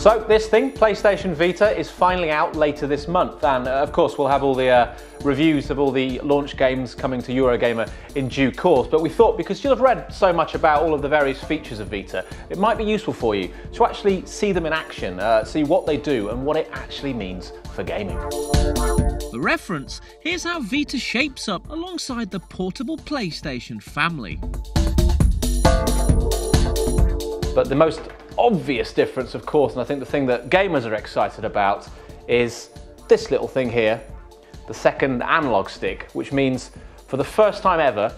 So this thing, PlayStation Vita, is finally out later this month, and of course we'll have all the reviews of all the launch games coming to Eurogamer in due course, but we thought because you'll have read so much about all of the various features of Vita, it might be useful for you to actually see them in action, see what they do and what it actually means for gaming. For reference, here's how Vita shapes up alongside the portable PlayStation family. But the most obvious difference, of course, and I think the thing that gamers are excited about, is this little thing here, the second analog stick, which means for the first time ever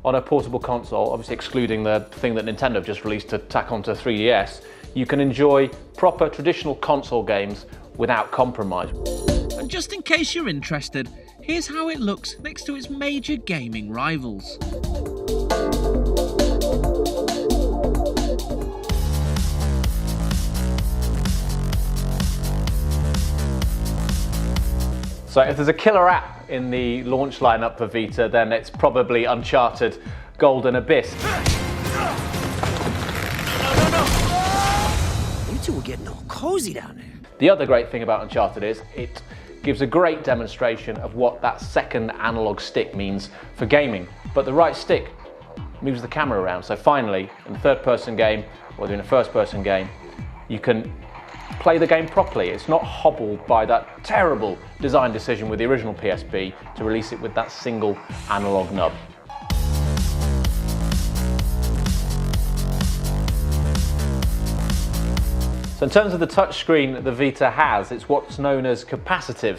on a portable console, obviously excluding the thing that Nintendo have just released to tack onto 3DS, you can enjoy proper traditional console games without compromise. And just in case you're interested, here's how it looks next to its major gaming rivals. So if there's a killer app in the launch lineup for Vita, then it's probably Uncharted Golden Abyss. You two were getting all cozy down there. The other great thing about Uncharted is it gives a great demonstration of what that second analog stick means for gaming. But the right stick moves the camera around. So finally, in a third-person game, or in a first-person game, you can play the game properly. It's not hobbled by that terrible design decision with the original PSP to release it with that single analog nub. So in terms of the touchscreen that the Vita has, it's what's known as capacitive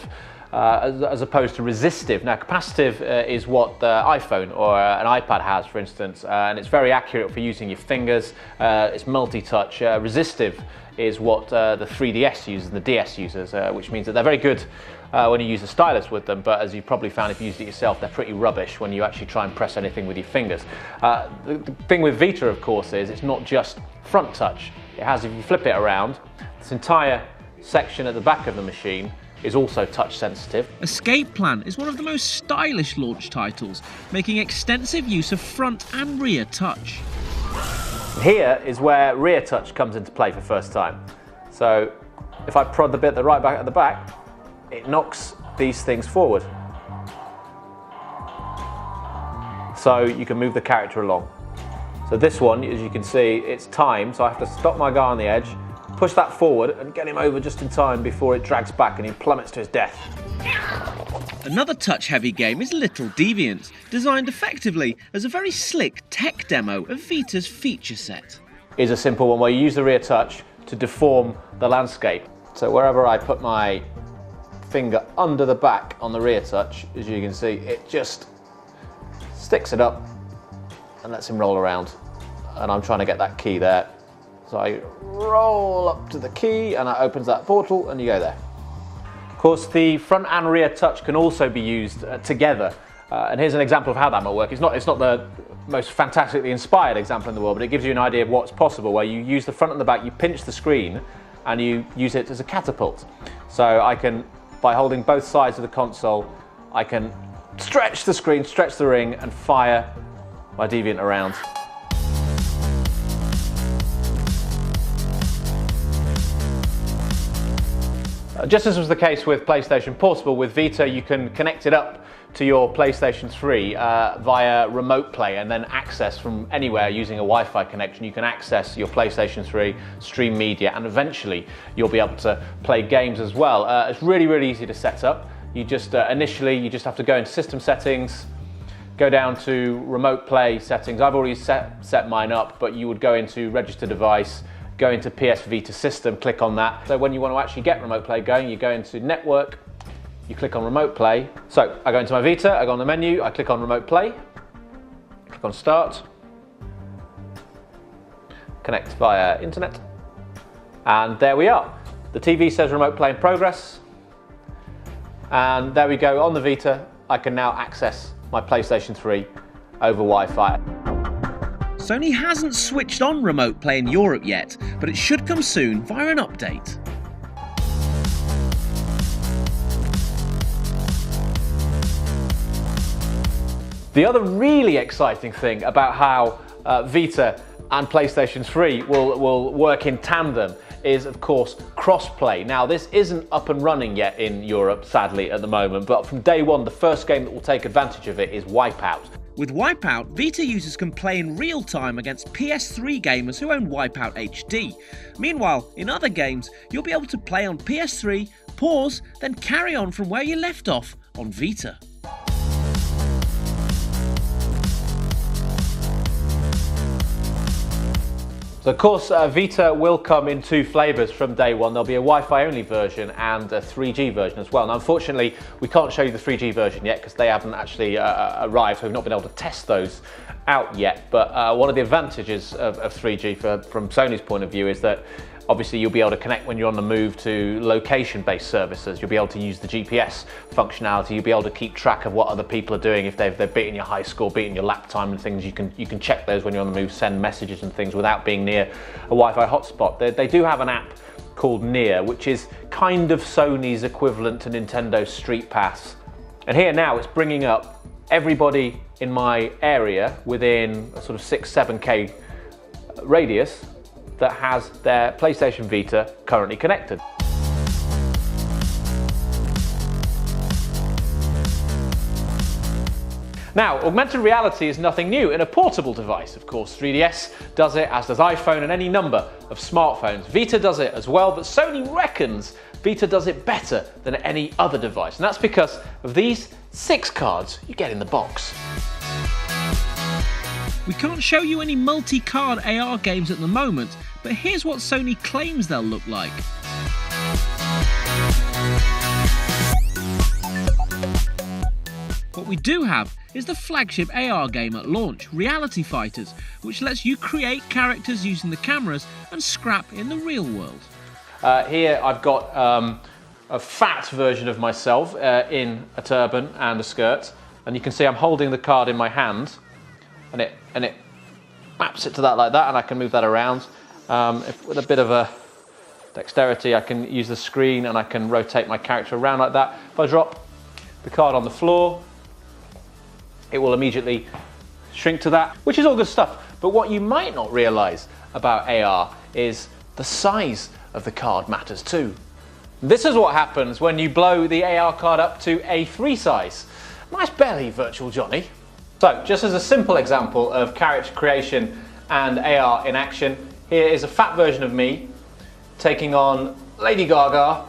as opposed to resistive. Now capacitive is what the iPhone or an iPad has, for instance, and it's very accurate for using your fingers. It's multi-touch. Resistive is what the 3DS uses and the DS uses, which means that they're very good when you use a stylus with them, but as you've probably found if you used it yourself, they're pretty rubbish when you actually try and press anything with your fingers. The thing with Vita, of course, is it's not just front touch. It has, if you flip it around, this entire section at the back of the machine is also touch sensitive. Escape Plan is one of the most stylish launch titles, making extensive use of front and rear touch. Here is where rear touch comes into play for the first time. So if I prod the bit that right back at the back, it knocks these things forward. So you can move the character along. So this one, as you can see, it's timed, so I have to stop my guy on the edge, push that forward and get him over just in time before it drags back and he plummets to his death. Another touch-heavy game is Little Deviants, designed effectively as a very slick tech demo of Vita's feature set. Is a simple one where you use the rear touch to deform the landscape. So wherever I put my finger under the back on the rear touch, as you can see, it just sticks it up and lets him roll around. And I'm trying to get that key there. So I roll up to the key and that opens that portal and you go there. Of course, the front and rear touch can also be used together. And here's an example of how that might work. It's not the most fantastically inspired example in the world, but it gives you an idea of what's possible, where you use the front and the back, you pinch the screen and you use it as a catapult. So I can, by holding both sides of the console, I can stretch the screen, stretch the ring and fire my Deviant around. Just as was the case with PlayStation Portable, with Vita you can connect it up to your PlayStation 3 via remote play and then access from anywhere using a Wi-Fi connection. You can access your PlayStation 3, stream media, and eventually you'll be able to play games as well. It's really, really easy to set up. You just initially you just have to go into system settings, go down to remote play settings. I've already set mine up, but you would go into register device, go into PS Vita system, click on that. So when you want to actually get remote play going, you go into network, you click on remote play. So I go into my Vita, I go on the menu, I click on remote play, click on start, connect via internet, and there we are. The TV says remote play in progress, and there we go. On the Vita, I can now access my PlayStation 3 over Wi-Fi. Sony hasn't switched on remote play in Europe yet, but it should come soon via an update. The other really exciting thing about how Vita and PlayStation 3 will work in tandem is, of course, Crossplay. Now, this isn't up and running yet in Europe, sadly, at the moment, but from day one, the first game that will take advantage of it is Wipeout. With Wipeout, Vita users can play in real time against PS3 gamers who own Wipeout HD. Meanwhile, in other games, you'll be able to play on PS3, pause, then carry on from where you left off on Vita. So of course, Vita will come in two flavours from day one. There'll be a Wi-Fi only version and a 3G version as well. Now, unfortunately, we can't show you the 3G version yet because they haven't actually arrived, so we've not been able to test those out yet. But one of the advantages of 3G from Sony's point of view is that obviously you'll be able to connect when you're on the move to location-based services. You'll be able to use the GPS functionality. You'll be able to keep track of what other people are doing. If they've beaten your high score, beaten your lap time and things, you can check those when you're on the move, send messages and things without being near a Wi-Fi hotspot. They do have an app called Near, which is kind of Sony's equivalent to Nintendo's Street Pass. And here now it's bringing up everybody in my area within a sort of 6-7K radius that has their PlayStation Vita currently connected. Now, augmented reality is nothing new in a portable device. Of course, 3DS does it, as does iPhone and any number of smartphones. Vita does it as well, but Sony reckons Vita does it better than any other device. And that's because of these 6 cards you get in the box. We can't show you any multi-card AR games at the moment, but here's what Sony claims they'll look like. What we do have is the flagship AR game at launch, Reality Fighters, which lets you create characters using the cameras and scrap in the real world. Here I've got a fat version of myself in a turban and a skirt, and you can see I'm holding the card in my hand, and it maps it to that like that, and I can move that around. With a bit of a dexterity, I can use the screen and I can rotate my character around like that. If I drop the card on the floor, it will immediately shrink to that, which is all good stuff. But what you might not realise about AR is the size of the card matters too. This is what happens when you blow the AR card up to A3 size. Nice belly, Virtual Johnny. So, just as a simple example of character creation and AR in action, here is a fat version of me taking on Lady Gaga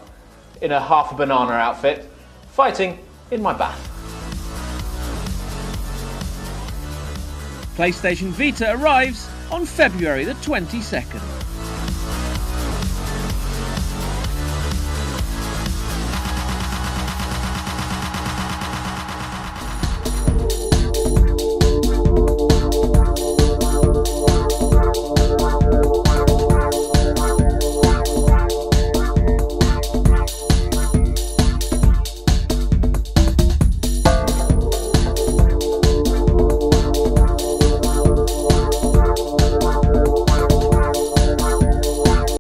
in a half a banana outfit, fighting in my bath. PlayStation Vita arrives on February the 22nd.